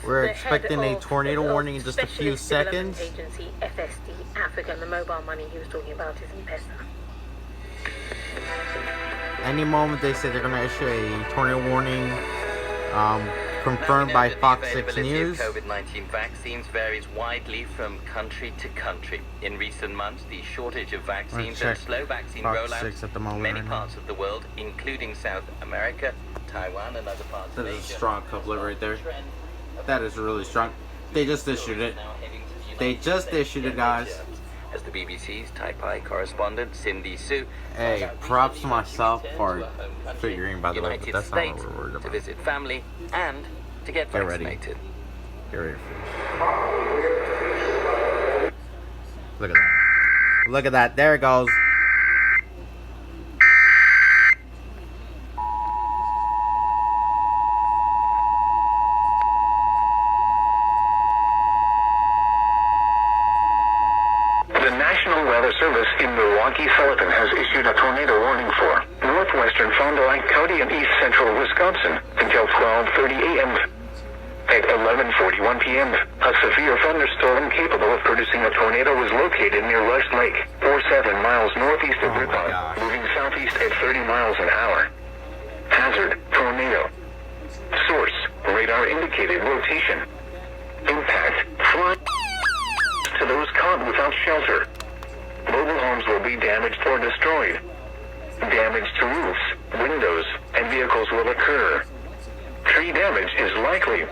We're expecting a tornado warning in just a few seconds. Agency FSD Africa, and the mobile money he was talking about is M-Pesa. Any moment they say they're going to issue a tornado warning, confirmed by Fox 6 News. COVID-19 vaccines varies widely from country to country. In recent months, the shortage of vaccines and slow vaccine rollouts in many parts of the world, including South America, Taiwan, and other parts of Asia. That is a strong couplet right there. That is really strong. They just issued it. They just issued it, guys. As the BBC's Taipei correspondent Cindy Su. Hey, props to myself for figuring, by the way, but that's not what we're worried about. To visit family and to get vaccinated. Get ready for this. Look at that. Look at that. There it goes. Service in Milwaukee Sullivan has issued a tornado warning for northwestern Fond du Lac County and east central Wisconsin until 12:30 a.m. At 11:41 p.m., a severe thunderstorm capable of producing a tornado was located near Rush Lake, 47 miles northeast of Ripon, moving southeast at 30 miles an hour. Hazard: tornado. Source: radar indicated rotation. Impact: flying to those caught without shelter. Mobile homes will be damaged or destroyed. Damage to roofs, windows, and vehicles will occur. Tree damage is likely.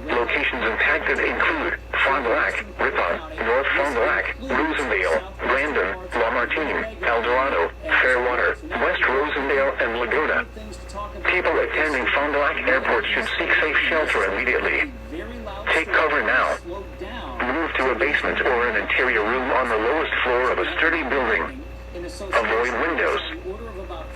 Locations impacted include Fond du Lac, Ripon, North Fond du Lac, Rosendale, Brandon, Lamartine, El Dorado, Fairwater, West Rosendale, and Laguna. People attending Fond du Lac Airport should seek safe shelter immediately. Take cover now. Move to a basement or an interior room on the lowest floor of a sturdy building. Avoid windows.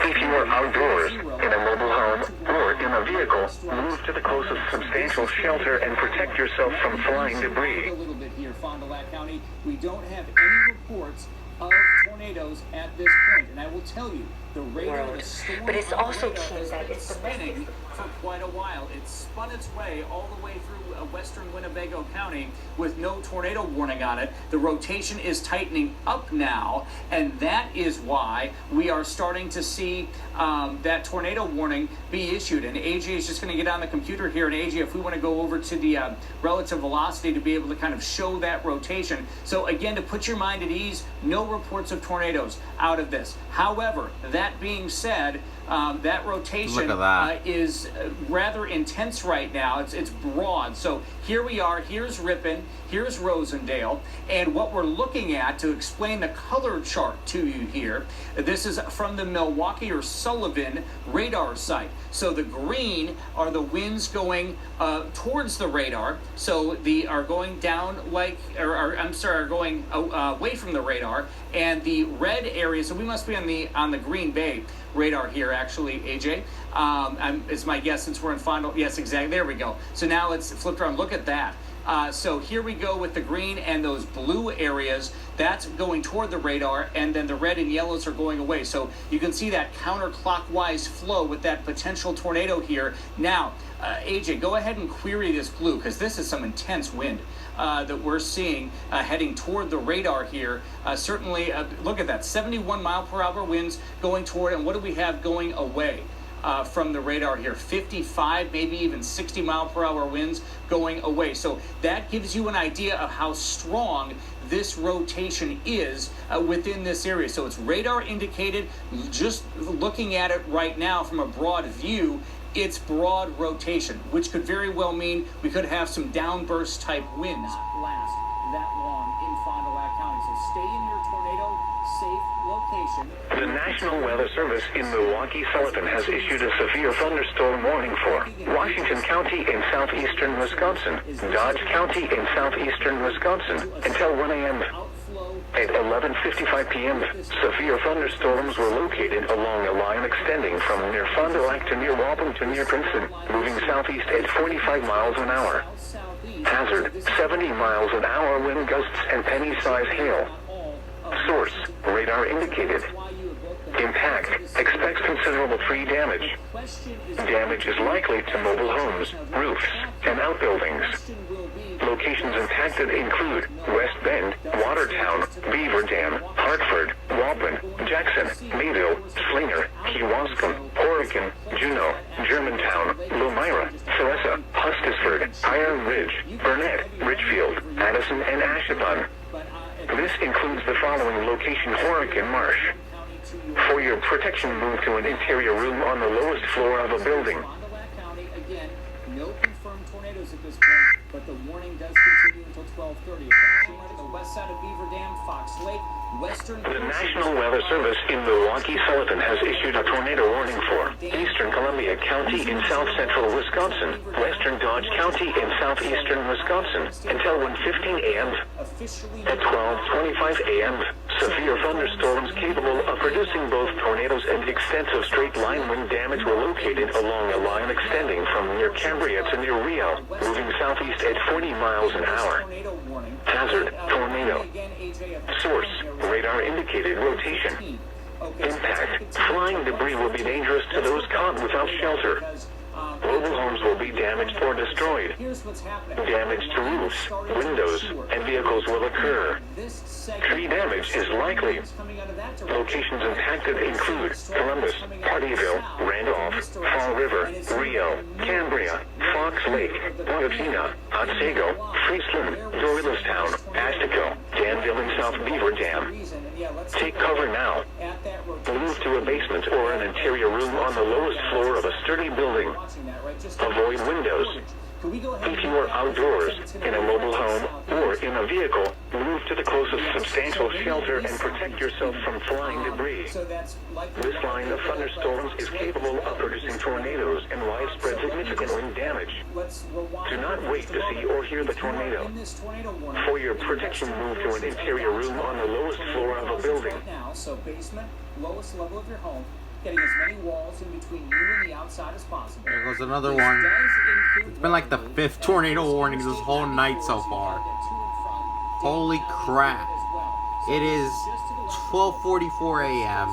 If you are outdoors, in a mobile home, or in a vehicle, move to the closest substantial shelter and protect yourself from flying debris. A little bit here, Fond du Lac County. We don't have any reports of tornadoes at this point, and I will tell you, the radar, the storm, but it's also key has that been it's spinning for quite a while. It's spun its way all the way through western Winnebago County with no tornado warning on it. The rotation is tightening up now, and that is why we are starting to see that tornado warning be issued. And AJ is just going to get on the computer here, and AJ, if we want to go over to the relative velocity to be able to kind of show that rotation. So again, to put your mind at ease, no reports of tornadoes out of this. However, that being said, that rotation is rather intense right now. It's broad. So here we are. Here's Ripon. Here's Rosendale. And what we're looking at, to explain the color chart to you here, this is from the Milwaukee or Sullivan radar site. So the green are the winds going towards the radar. So are going down are going away from the radar. And the red area, so we must be on the Green Bay radar here, actually, AJ. It's my guess, since we're in final. Yes, exactly. There we go. So now it's flipped around. Look at that. So here we go with the green and those blue areas. That's going toward the radar, and then the red and yellows are going away. So you can see that counterclockwise flow with that potential tornado here. Now, AJ, go ahead and query this blue, because this is some intense wind that we're seeing heading toward the radar here. Certainly, look at that, 71 mile per hour winds going toward, and what do we have going away from the radar here? 55, maybe even 60 mile per hour winds going away. So that gives you an idea of how strong this rotation is within this area. So it's radar indicated. Just looking at it right now from a broad view, it's broad rotation, which could very well mean we could have some downburst type winds last that long in Fond du Lac County. So stay in your tornado safe location. The National Weather Service in Milwaukee Sullivan has issued a severe thunderstorm warning for Washington County in southeastern Wisconsin, Dodge County in southeastern Wisconsin until 1 a.m. At 11:55 p.m., severe thunderstorms were located along a line extending from near Fond du Lac to near Waupun to near Princeton, moving southeast at 45 miles an hour. Hazard: 70 miles an hour wind gusts and penny-size hail. Source: radar indicated. Impact: expects considerable tree damage. Damage is likely to mobile homes, roofs, and outbuildings. Locations impacted include West Bend, Watertown, Beaver Dam, Hartford, Waupun, Jackson, Mayville, Slinger, Kewaskum, Horicon, Juneau, Germantown, Lomira, Theresa, Hustisford, Iron Ridge, Burnett, Richfield, Addison, and Ashburn. This includes the following location: Horicon Marsh. For your protection, move to an interior room on the lowest floor of a building. Again, no confirmed tornadoes at this point, but the warning does continue until 12:30. To the west side of Beaver Dam, Fox Lake, western. The National Weather Service in Milwaukee Sullivan has issued a tornado warning for eastern Columbia County in south central Wisconsin, western Dodge County in southeastern Wisconsin until 1:15 a.m. At 12:25 a.m., severe thunderstorms capable of producing both tornadoes and extensive straight-line wind damage were located along a line extending from near Cambria to near Rio, moving southeast at 40 miles an hour. Hazard: tornado. Source: radar indicated rotation. Impact: flying debris will be dangerous to those caught without shelter. Mobile homes will be damaged or destroyed. Damage to roofs, windows, and vehicles will occur. Tree damage is likely. Locations impacted include Columbus, Partyville, Randolph, Fall River, Rio, Cambria, Fox Lake, Waukesha, Otsego, Friesland, Doylestown, Astico, Danville, and South Beaver Dam. Take cover now. Move to a basement or an interior room on the lowest floor of a sturdy building. Avoid windows. If you are outdoors, in a mobile home, or in a vehicle, move to the closest substantial shelter and protect yourself from flying debris. This line of thunderstorms is capable of producing tornadoes and widespread significant wind damage. Do not wait to see or hear the tornado. For your protection, move to an interior room on the lowest floor of a building. So basement, lowest level of your home, getting as many walls in between you and the outside as possible. There goes another one. It's been like the 5th tornado warning this whole night so far. Holy crap. It is 12:44 a.m.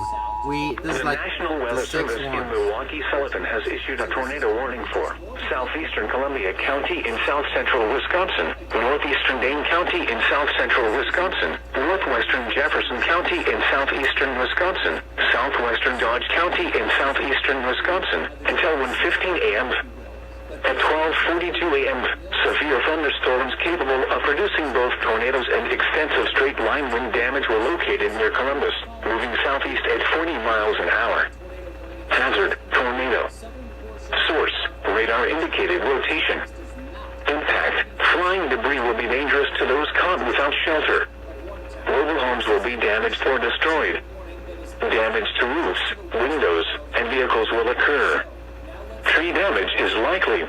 This is like the National Weather Service in Milwaukee Sullivan has issued a tornado warning for southeastern Columbia County in south central Wisconsin, northeastern Dane County in south central Wisconsin, northwestern Jefferson County in southeastern Wisconsin, southwestern Dodge County in southeastern Wisconsin until 1:15 a.m. At 12:42 a.m., severe thunderstorms capable of producing both tornadoes and extensive straight-line wind damage were located near Columbus, moving southeast at 40 miles an hour. Hazard: tornado. Source: radar indicated rotation. Impact: flying debris will be dangerous to those caught without shelter. Mobile homes will be damaged or destroyed. Damage to roofs, windows, and vehicles will occur. Tree damage is likely.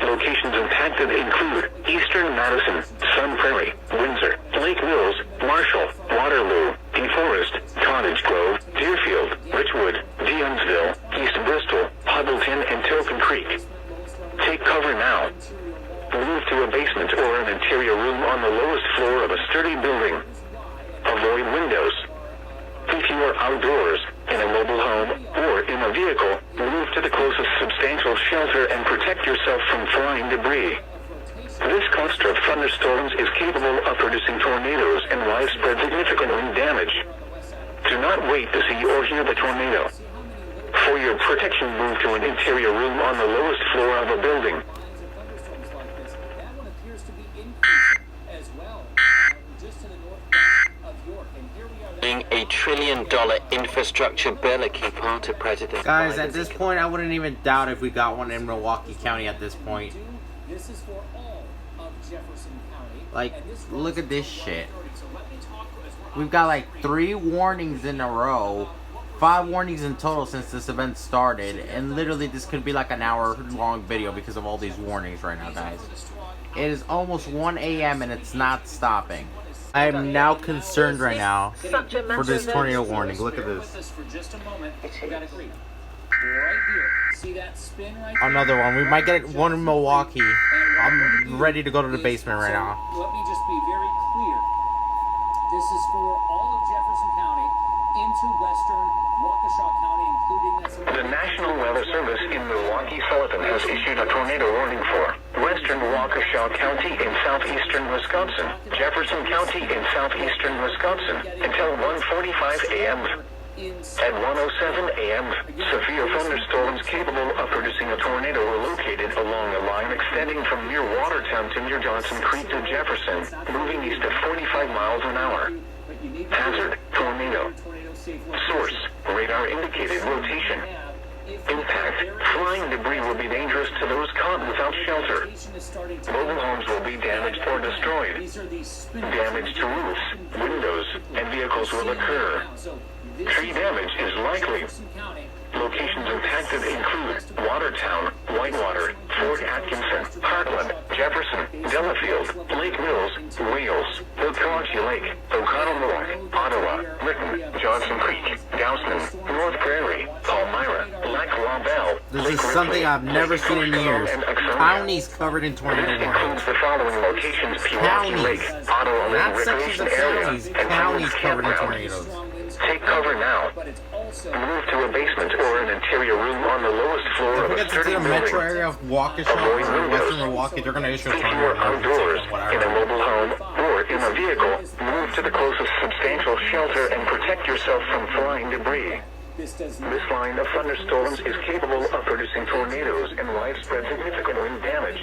Locations impacted include eastern Madison, Sun Prairie, Windsor, Lake Mills, Marshall, Waterloo, DeForest, Cottage Grove, Deerfield, Richwood, Deonsville, East Bristol, Huddleton, and Topin Creek. Take cover now. Move to a basement or an interior room on the lowest floor of a sturdy building. Avoid windows. If you are outdoors, in a mobile home, or in a vehicle, move to the closest substantial shelter and protect yourself from flying debris. This cluster of thunderstorms is capable of producing tornadoes and widespread significant wind damage. Do not wait to see or hear the tornado. For your protection, move to an interior room on the lowest floor of a building. Being $1 trillion infrastructure bill, a key part of President Guys, Biden's at this point, I wouldn't even doubt if we got one in Milwaukee County at this point. This is for all of Jefferson County. Like, look at this shit. We've got like 3 warnings in a row. 5 warnings in total since this event started. And literally, this could be like an hour-long video because of all these warnings right now, guys. It is almost 1 a.m. and it's not stopping. I am now concerned right now for this tornado warning. Look at this. Another one. We might get one in Milwaukee. I'm ready to go to the basement right now. Let me just be very clear. This is for all of Jefferson County into western Waukesha County, including The National Weather Service in Milwaukee Sullivan has issued a tornado warning for Western Waukesha County in southeastern Wisconsin, Jefferson County in southeastern Wisconsin, until 1:45 a.m. At 1:07 a.m., severe thunderstorms capable of producing a tornado were located along a line extending from near Watertown to near Johnson Creek to Jefferson, moving east at 45 miles an hour. Hazard, tornado. Source, radar indicated rotation. Impact, flying debris will be dangerous to those caught without shelter. Mobile homes will be damaged or destroyed. Damage to roofs, windows, and vehicles will occur. Tree damage is likely. Locations impacted include Watertown, Whitewater, Fort Atkinson, Heartland, Jefferson, Delafield, Lake Mills, Wales, Wilcoxie Lake, O'Connell North, Ottawa, Lytton, Johnson Creek, Dousman, North Prairie, Palmyra, Lac La Belle, This Lake is something Ripley, I've never Lake seen in years. Costello, and Exonia. Counties covered in tornado This warnings. includes the following locations: Pewaukee Counties. Lake, Ottawa Not Lake sections Recreation of Area, counties. and Counties Friends covered in Campground. tornadoes. Take cover now. Move to a basement or an interior room on the lowest floor If of we a get to sturdy the building. metro area of Waukesha Avoid or windows. Western Milwaukee, they're going to issue a If you tornado are outdoors, emergency or in a whatever. mobile home, or in a vehicle, move to the closest substantial shelter and protect yourself from flying debris. This line of thunderstorms is capable of producing tornadoes and widespread significant wind damage.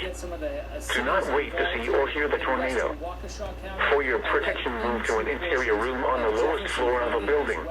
Do not wait to see or hear the tornado. For your protection, move to an interior room on the lowest floor of a building.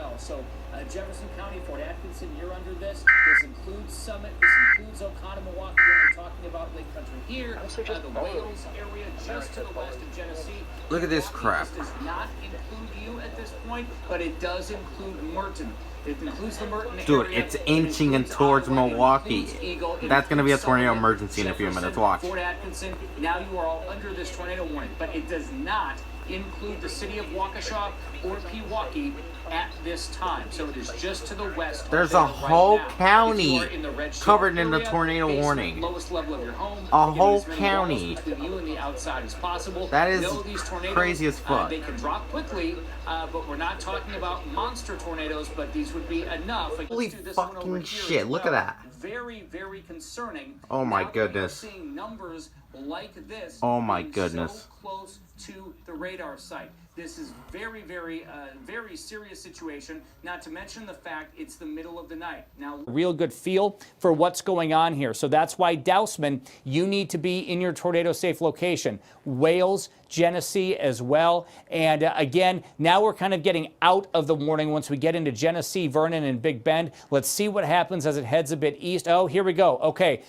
Jefferson County, Fort Atkinson, you're under this. This includes Summit. This includes O'Connell, Milwaukee. We're talking about Lake Country here. The Wales area just to the west of Genesee. Look at this crap. This does not include you at this point, but it does include Merton. It includes the Merton Dude, area. it's It inching in includes towards Ottawa, it Milwaukee. includes Eagle, it That's going to be a includes tornado Sumner, emergency in a few minutes. Watch. Fort Atkinson. Now you are all under this tornado warning, but it does not include the city of Waukesha or Pewaukee at this time. So it is just to the west. There's of a there right whole now. county If you are in the red covered in the area, tornado basement, warning. Lowest level of your home. A Get whole as many county. walls between you and the outside as possible. That is Know these tornadoes, crazy as fuck. They can drop quickly, but we're not talking about monster tornadoes. But these would be enough. Let's Holy do this one over fucking here shit, as look at well. that. Very, very concerning. Oh my Now that we are goodness. seeing numbers like this. Oh my being goodness. So close to the radar site. This is very, very serious situation. Not to mention the fact it's the middle of the night. Now, real good feel for what's going on here. So that's why Dousman, you need to be in your tornado safe location. Wales, Genesee as well. And again, now we're kind of getting out of the warning once we get into Genesee, Vernon, and Big Bend. Let's see what happens as it heads a bit east. Oh, here we go. Okay.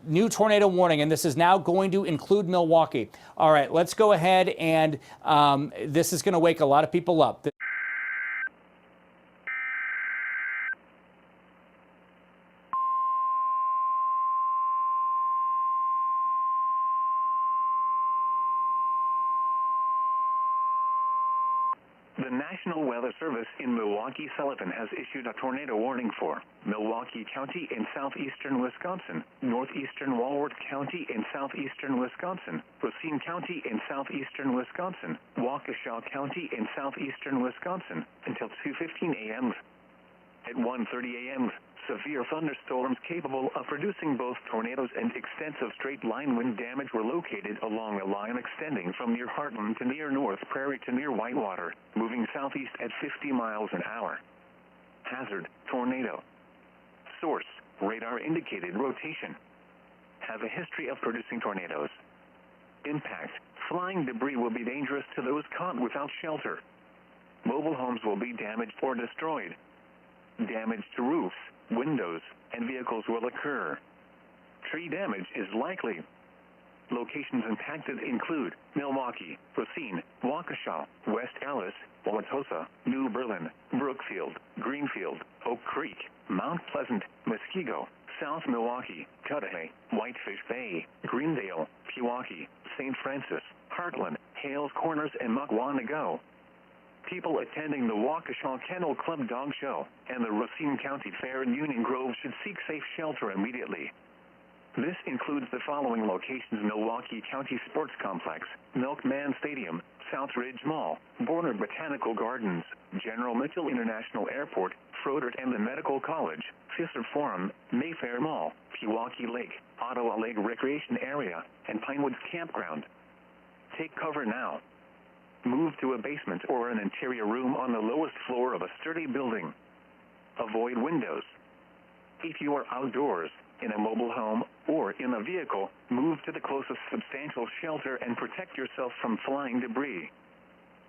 New tornado warning, and this is now going to include Milwaukee. All right, let's go ahead, and this is going to wake a lot of people up. The National Weather Service in Milwaukee-Sullivan has issued a tornado warning for Milwaukee County in southeastern Wisconsin, northeastern Walworth County in southeastern Wisconsin, Racine County in southeastern Wisconsin, Waukesha County in southeastern Wisconsin until 2:15 a.m. At 1:30 a.m., severe thunderstorms capable of producing both tornadoes and extensive straight-line wind damage were located along a line extending from near Heartland to near North Prairie to near Whitewater, moving southeast at 50 miles an hour. Hazard, tornado. Source, radar indicated rotation. Have a history of producing tornadoes. Impact, flying debris will be dangerous to those caught without shelter. Mobile homes will be damaged or destroyed. Damage to roofs, windows, and vehicles will occur. Tree damage is likely. Locations impacted include Milwaukee, Racine, Waukesha, West Allis, Wauwatosa, New Berlin, Brookfield, Greenfield, Oak Creek, Mount Pleasant, Muskego, South Milwaukee, Cudahy, Whitefish Bay, Greendale, Pewaukee, St. Francis, Heartland, Hales Corners, and Mukwonago. People attending the Waukesha Kennel Club Dog Show and the Racine County Fair in Union Grove should seek safe shelter immediately. This includes the following locations: Milwaukee County Sports Complex, Milkman Stadium, Southridge Mall, Borner Botanical Gardens, General Mitchell International Airport, Frodert and the Medical College, Fisher Forum, Mayfair Mall, Pewaukee Lake, Ottawa Lake Recreation Area, and Pinewoods Campground. Take cover now. Move to a basement or an interior room on the lowest floor of a sturdy building. Avoid windows. If you are outdoors, in a mobile home, or in a vehicle, move to the closest substantial shelter and protect yourself from flying debris.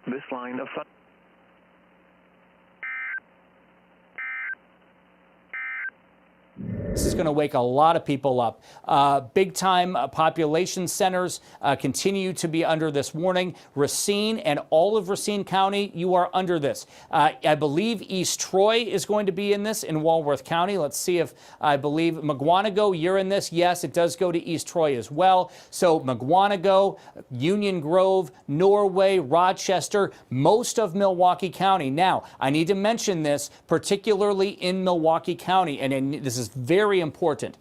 This line of This is going to wake a lot of people up. Big-time population centers continue to be under this warning. Racine and all of Racine County, you are under this. I believe East Troy is going to be in this in Walworth County. Let's see if I believe McGuanago, you're in this. Yes, it does go to East Troy as well. So McGuanago, Union Grove, Norway, Rochester, most of Milwaukee County. Now, I need to mention this, particularly in Milwaukee County, and this is very important.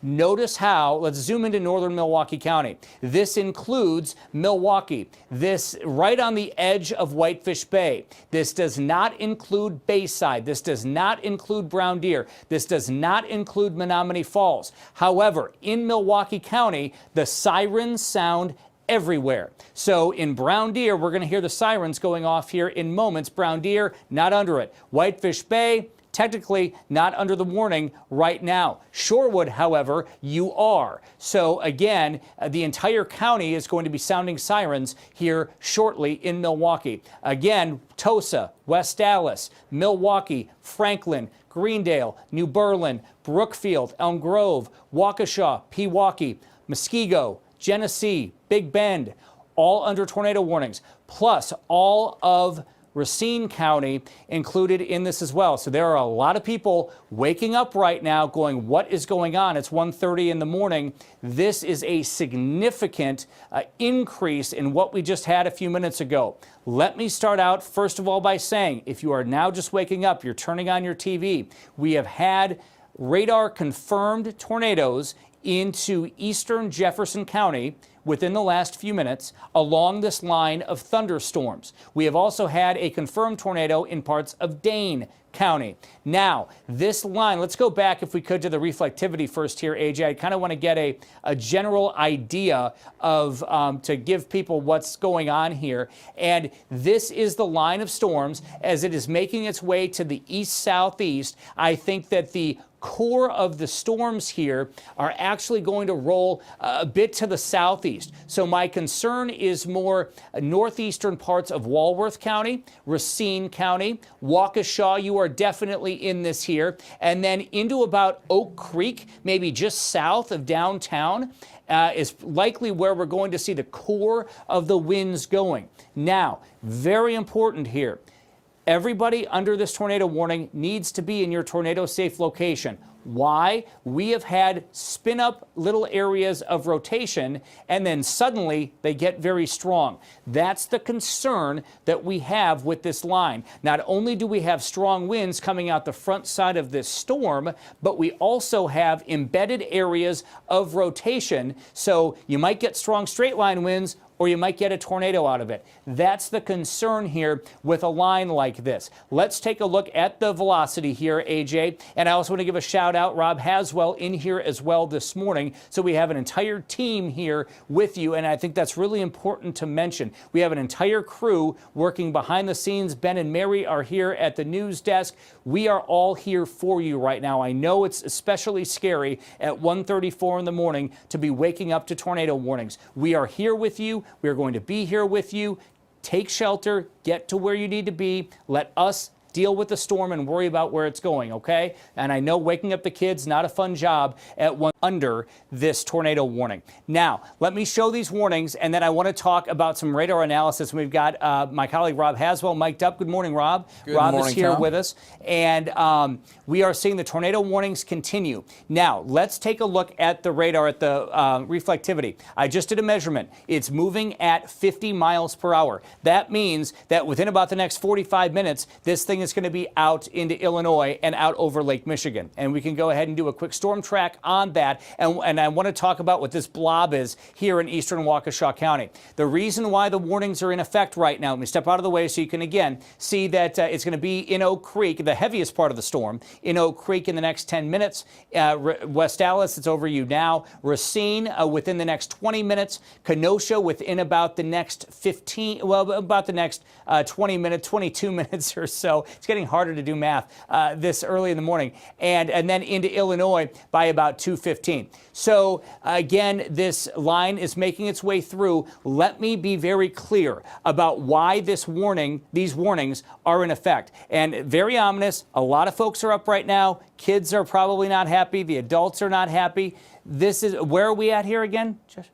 Notice how, let's zoom into northern Milwaukee County. This includes Milwaukee. This right on the edge of Whitefish Bay. This does not include Bayside. This does not include Brown Deer. This does not include Menominee Falls. However, in Milwaukee County, the sirens sound everywhere. So in Brown Deer, we're going to hear the sirens going off here in moments. Brown Deer, not under it. Whitefish Bay, technically not under the warning right now. Shorewood, however, you are. So again, the entire county is going to be sounding sirens here shortly in Milwaukee. Again, Tosa, West Dallas, Milwaukee, Franklin, Greendale, New Berlin, Brookfield, Elm Grove, Waukesha, Pewaukee, Muskego, Genesee, Big Bend, all under tornado warnings, plus all of Racine County included in this as well. So there are a lot of people waking up right now going, what is going on? It's 1:30 in the morning. This is a significant increase in what we just had a few minutes ago. Let me start out, first of all, by saying, if you are now just waking up, you're turning on your TV, we have had radar confirmed tornadoes into eastern Jefferson County within the last few minutes along this line of thunderstorms. We have also had a confirmed tornado in parts of Dane County. Now, this line, let's go back if we could to the reflectivity first here, AJ. I kind of want to get a general idea of, to give people what's going on here. And this is the line of storms as it is making its way to the east-southeast. I think that the core of the storms here are actually going to roll a bit to the southeast. So my concern is more northeastern parts of Walworth County, Racine County, Waukesha, you are definitely in this here, and then into about Oak Creek, maybe just south of downtown, is likely where we're going to see the core of the winds going. Now, very important here. Everybody under this tornado warning needs to be in your tornado-safe location. Why? We have had spin-up little areas of rotation, and then suddenly they get very strong. That's the concern that we have with this line. Not only do we have strong winds coming out the front side of this storm, but we also have embedded areas of rotation, so you might get strong straight-line winds, or you might get a tornado out of it. That's the concern here with a line like this. Let's take a look at the velocity here, AJ. And I also want to give a shout out, Rob Haswell in here as well this morning. So we have an entire team here with you, and I think that's really important to mention. We have an entire crew working behind the scenes. Ben and Mary are here at the news desk. We are all here for you right now. I know it's especially scary at 1:34 in the morning to be waking up to tornado warnings. We are here with you. We are going to be here with you. Take shelter, get to where you need to be. Let us deal with the storm and worry about where it's going, okay? And I know waking up the kids, not a fun job at one under this tornado warning. Now, let me show these warnings, and then I want to talk about some radar analysis. We've got my colleague Rob Haswell mic'd up. Good morning, Rob. Good Rob morning, is here Tom. with us, and we are seeing the tornado warnings continue. Now, let's take a look at the radar, at the reflectivity. I just did a measurement. It's moving at 50 miles per hour. That means that within about the next 45 minutes, this thing warning is going to be out into Illinois and out over Lake Michigan. And we can go ahead and do a quick storm track on that. And I want to talk about what this blob is here in eastern Waukesha County. The reason why the warnings are in effect right now, let me step out of the way so you can again see that it's going to be in Oak Creek, the heaviest part of the storm, in Oak Creek in the next 10 minutes. West Allis, it's over you now. Racine within the next 20 minutes. Kenosha within about the next 20 minutes, 22 minutes or so. It's getting harder to do math this early in the morning. And then into Illinois by about 2:15. So again, this line is making its way through. Let me be very clear about why these warnings are in effect. And very ominous. A lot of folks are up right now. Kids are probably not happy. The adults are not happy. This is, where are we at here again, Josh?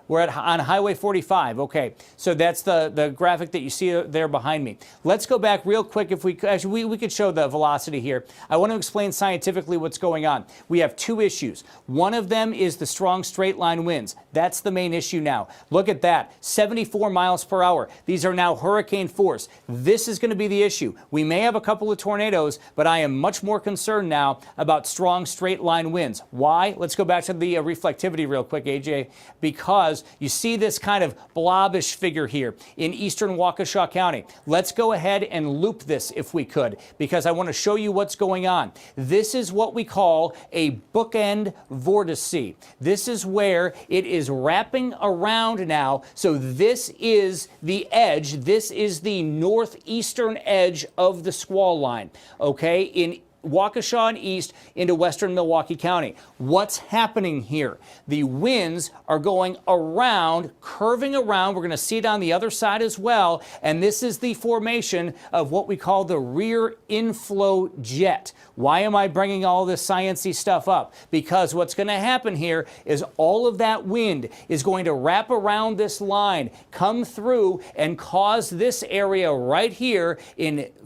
We're on Highway 45. Okay, so that's the graphic that you see there behind me. Let's go back real quick. If we could show the velocity here. I want to explain scientifically what's going on. We have two issues. One of them is the strong straight line winds. That's the main issue now. Look at that, 74 miles per hour. These are now hurricane force. This is going to be the issue. We may have a couple of tornadoes, but I am much more concerned now about strong straight line winds. Why? Let's go back to the reflectivity real quick, AJ, because you see this kind of blobbish figure here in eastern Waukesha County. Let's go ahead and loop this if we could, because I want to show you what's going on. This is what we call a bookend vortice. This is where it is wrapping around now. So this is the edge. This is the northeastern edge of the squall line, okay, in Waukesha and east into western Milwaukee County. What's happening here? The winds are going around, curving around. We're going to see it on the other side as well. And this is the formation of what we call the rear inflow jet. Why am I bringing all this sciencey stuff up? Because what's going to happen here is all of that wind is going to wrap around this line, come through and cause this area right here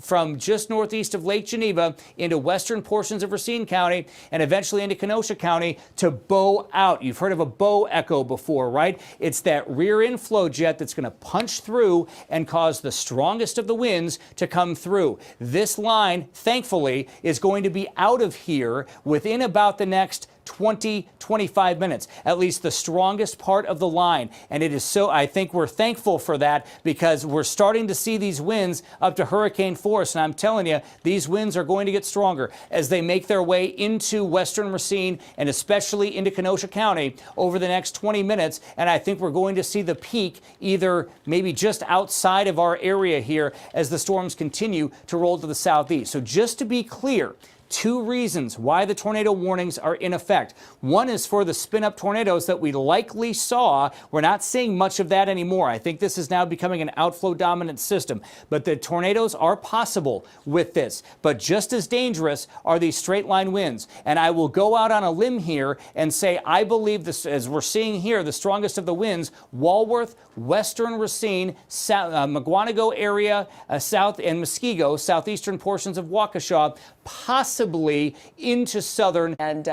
from just northeast of Lake Geneva into western portions of Racine County and eventually into Kenosha County to bow out. You've heard of a bow echo before, right? It's that rear inflow jet that's going to punch through and cause the strongest of the winds to come through. This line, thankfully, is going to be out of here within about the next 20-25 minutes, at least the strongest part of the line. And it is so, I think we're thankful for that, because we're starting to see these winds up to hurricane force. And I'm telling you, these winds are going to get stronger as they make their way into western Racine and especially into Kenosha County over the next 20 minutes. And I think we're going to see the peak either maybe just outside of our area here as the storms continue to roll to the southeast. So just to be clear, two reasons why the tornado warnings are in effect. One is for the spin-up tornadoes that we likely saw. We're not seeing much of that anymore. I think this is now becoming an outflow dominant system. But the tornadoes are possible with this. But just as dangerous are these straight line winds. And I will go out on a limb here and say I believe this, as we're seeing here, the strongest of the winds, Walworth, western Racine, Mugwanago area, south, and Muskego, southeastern portions of Waukesha, possibly into southern. And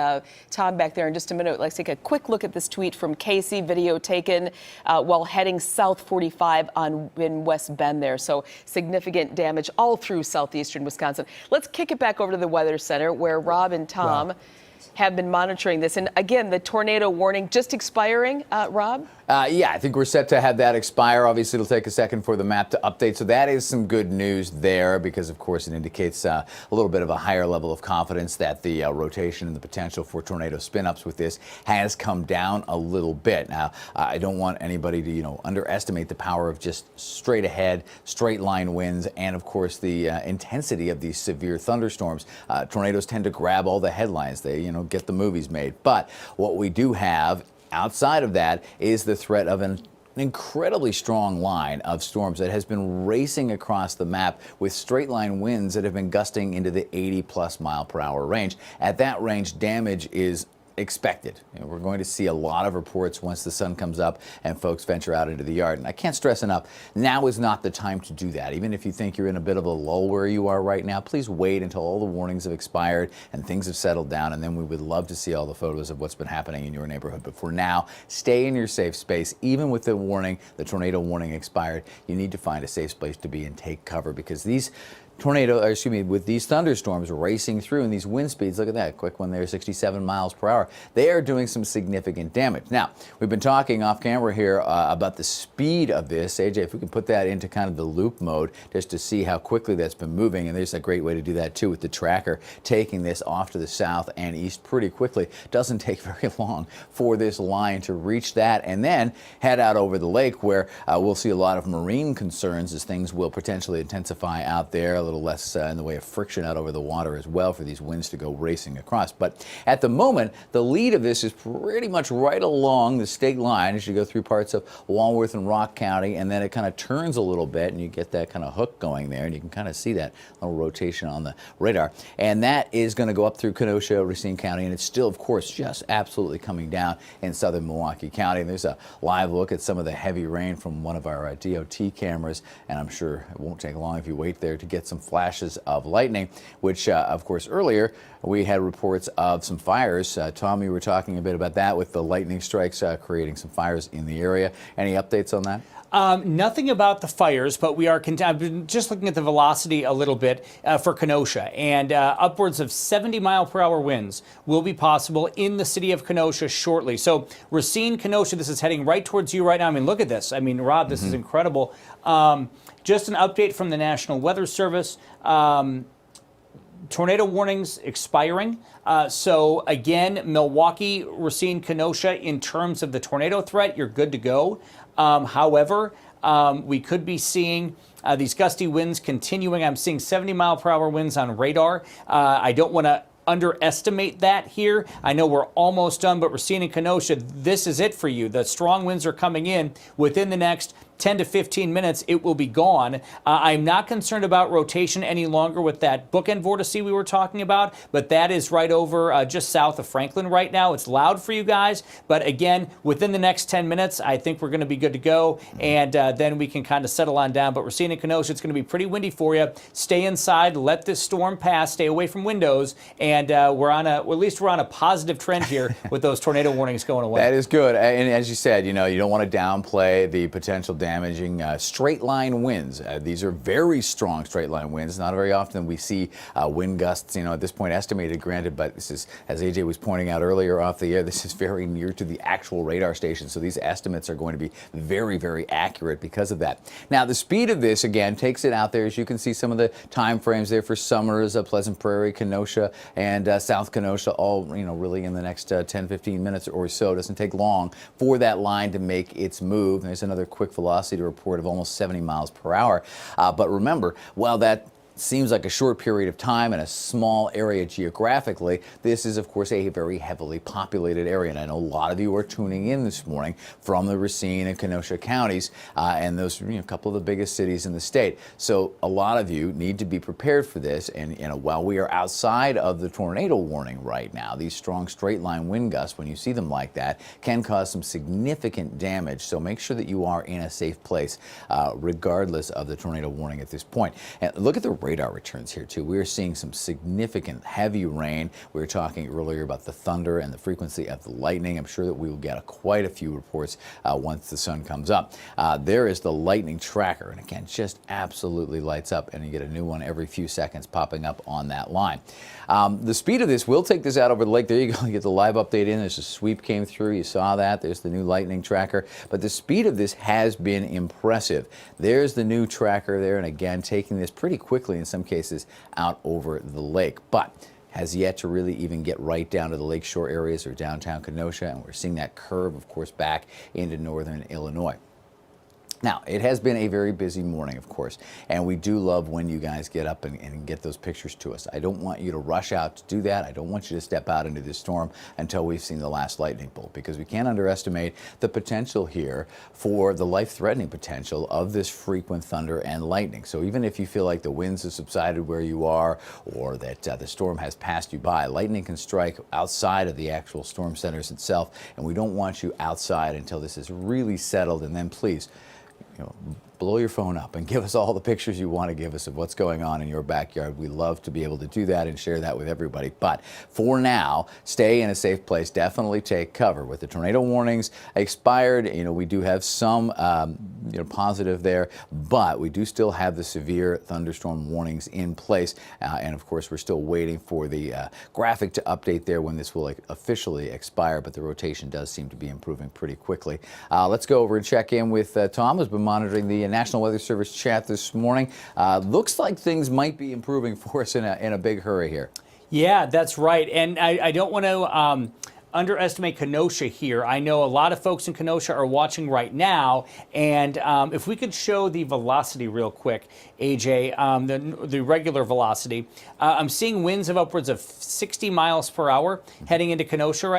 Tom, back there in just a minute, let's take a quick look at this tweet from Casey, video taken while heading south 45 in West Bend there. So significant damage all through southeastern Wisconsin. Let's kick it back over to the Weather Center where Rob and Tom have been monitoring this. And again, the tornado warning just expiring, Rob? Yeah, I think we're set to have that expire. Obviously, it'll take a second for the map to update. So that is some good news there because, of course, it indicates a little bit of a higher level of confidence that the rotation and the potential for tornado spin-ups with this has come down a little bit. Now, I don't want anybody to, underestimate the power of just straight ahead, straight line winds, and, of course, the intensity of these severe thunderstorms. Tornadoes tend to grab all the headlines. They, get the movies made. But what we do have outside of that is the threat of an incredibly strong line of storms that has been racing across the map with straight line winds that have been gusting into the 80+ mile per hour range. At that range, damage is expected. We're going to see a lot of reports once the sun comes up and folks venture out into the yard. And I can't stress enough, now is not the time to do that. Even if you think you're in a bit of a lull where you are right now, please wait until all the warnings have expired and things have settled down, and then we would love to see all the photos of what's been happening in your neighborhood. But for now, stay in your safe space. Even with the tornado warning expired, you need to find a safe place to be and take cover, because these with these thunderstorms racing through and these wind speeds, look at that, quick one there, 67 miles per hour. They are doing some significant damage. Now, we've been talking off camera here about the speed of this. AJ, if we can put that into kind of the loop mode just to see how quickly that's been moving, and there's a great way to do that too with the tracker, taking this off to the south and east pretty quickly. Doesn't take very long for this line to reach that and then head out over the lake where we'll see a lot of marine concerns as things will potentially intensify out there, a little less in the way of friction out over the water as well for these winds to go racing across. But at the moment, the lead of this is pretty much right along the state line as you go through parts of Walworth and Rock County, and then it kind of turns a little bit and you get that kind of hook going there, and you can kind of see that little rotation on the radar. And that is going to go up through Kenosha, Racine County, and it's still, of course, just absolutely coming down in southern Milwaukee County. And there's a live look at some of the heavy rain from one of our DOT cameras, and I'm sure it won't take long if you wait there to get some flashes of lightning, which, of course, earlier we had reports of some fires. Tom, you were talking a bit about that with the lightning strikes creating some fires in the area. Any updates on that? Nothing about the fires, but we are I've been just looking at the velocity a little bit for Kenosha, and upwards of 70-mile-per-hour winds will be possible in the city of Kenosha shortly. So Racine, Kenosha, this is heading right towards you right now. I mean, look at this. I mean, Rob, this is incredible. Just an update from the National Weather Service. Tornado warnings expiring. So again, Milwaukee, Racine, Kenosha, in terms of the tornado threat, you're good to go. However, we could be seeing these gusty winds continuing. I'm seeing 70-mile-per-hour winds on radar. I don't want to underestimate that here. I know we're almost done, but Racine and Kenosha, this is it for you. The strong winds are coming in within the next 10 to 15 minutes, it will be gone. I'm not concerned about rotation any longer with that bookend vortice we were talking about, but that is right over just south of Franklin right now. It's loud for you guys, but again, within the next 10 minutes, I think we're going to be good to go, and then we can kind of settle on down. But Racine and Kenosha, it's going to be pretty windy for you. Stay inside, let this storm pass, stay away from windows, and at least we're on a positive trend here with those tornado warnings going away. That is good, and as you said, you don't want to downplay the potential damaging straight line winds. These are very strong straight line winds. Not very often we see wind gusts, at this point estimated, granted, but this is, as AJ was pointing out earlier off the air, this is very near to the actual radar station. So these estimates are going to be very, very accurate because of that. Now, the speed of this, again, takes it out there. As you can see, some of the time frames there for Summers, Pleasant Prairie, Kenosha, and South Kenosha, all, really in the next 10, 15 minutes or so. It doesn't take long for that line to make its move. There's another quick velocity report of almost 70 miles per hour. But remember, while that seems like a short period of time in a small area geographically, this is, of course, a very heavily populated area. And I know a lot of you are tuning in this morning from the Racine and Kenosha counties and those, a couple of the biggest cities in the state. So a lot of you need to be prepared for this. And, while we are outside of the tornado warning right now, these strong straight line wind gusts, when you see them like that, can cause some significant damage. So make sure that you are in a safe place, regardless of the tornado warning at this point. And look at the radar returns here too. We are seeing some significant heavy rain. We were talking earlier about the thunder and the frequency of the lightning. I'm sure that we will get quite a few reports once the sun comes up. There is the lightning tracker, and again, just absolutely lights up, and you get a new one every few seconds popping up on that line. The speed of this will take this out over the lake. There you go. You get the live update in. There's a sweep came through. You saw that. There's the new lightning tracker. But the speed of this has been impressive. There's the new tracker there, and again, taking this pretty quickly in some cases out over the lake. But has yet to really even get right down to the lakeshore areas or downtown Kenosha, and we're seeing that curve, of course, back into northern Illinois. Now, it has been a very busy morning, of course, and we do love when you guys get up and get those pictures to us. I don't want you to rush out to do that. I don't want you to step out into this storm until we've seen the last lightning bolt, because we can't underestimate the potential here for the life-threatening potential of this frequent thunder and lightning. So even if you feel like the winds have subsided where you are, or that the storm has passed you by, lightning can strike outside of the actual storm centers itself, and we don't want you outside until this is really settled. And then please, blow your phone up and give us all the pictures you want to give us of what's going on in your backyard. We love to be able to do that and share that with everybody. But for now, stay in a safe place. Definitely take cover. With the tornado warnings expired, we do have some positive there, but we do still have the severe thunderstorm warnings in place, and of course we're still waiting for the graphic to update there when this will officially expire, but the rotation does seem to be improving pretty quickly. Let's go over and check in with Tom, who's been monitoring the National Weather Service chat this morning. Looks like things might be improving for us in a big hurry here. Yeah, that's right. And I don't want to underestimate Kenosha here. I know a lot of folks in Kenosha are watching right now, and if we could show the velocity real quick, AJ, the regular velocity, I'm seeing winds of upwards of 60 miles per hour heading into Kenosha right